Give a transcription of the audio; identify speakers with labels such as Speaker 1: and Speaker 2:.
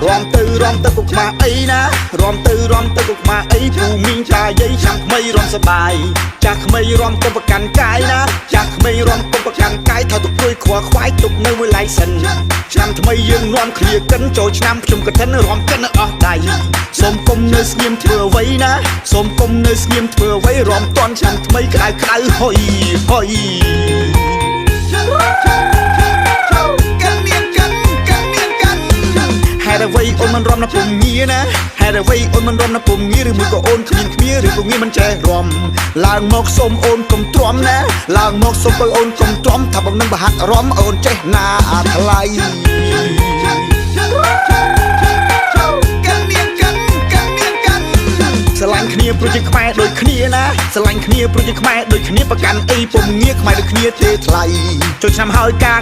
Speaker 1: រំទៅគុកមកអីណារំទៅគុកមកអីពូមីងតាយាយចាំថ្មីរំសបាយចាស់ក្មេងរំកុំប្រកាន់កាយណាចាស់ក្មេងរំកុំប្រកាន់កាយថើទៅព្រួយខ្វល់ខ្វាយទុកនៅមួយឡៃសិនឆ្នាំថ្មីយើងនាំឃ្លាកិនចូលឆ្នាំខ្ញុំកឋិនរំកិនអស់ដៃសូមគុំនៅស្ងៀមធ្វើអ្វីណាសូមគុំនៅស្ងៀមធ្វើអ្វីរំតន់ឆ្នាំថ្មីក្តៅហុយហេតុអ្វីអូនមិនរំណាពុំងារណាហេតុអ្វីអូនមិនរំណាពុំងារឬមួយក៏អូនគ្មានគ្នាឬក៏ងារមិនចេះរំឡើងមកសូមអូនកុំទ្រាំណាឡើងមកសូមបើអូនកុំទ្រាំថាបំនឹងបហាត់រំអូនចេះណាថ្លៃស្រឡាញ់គ្នាប្រជាខ្មែរដូចគ្នាណាស្រឡាញ់គ្នាប្រជាខ្មែរដូចគ្នាប្រកាន់អីពុំងារខ្មែរដូចគ្នាទេថ្លៃចូលឆ្នាំហើយការ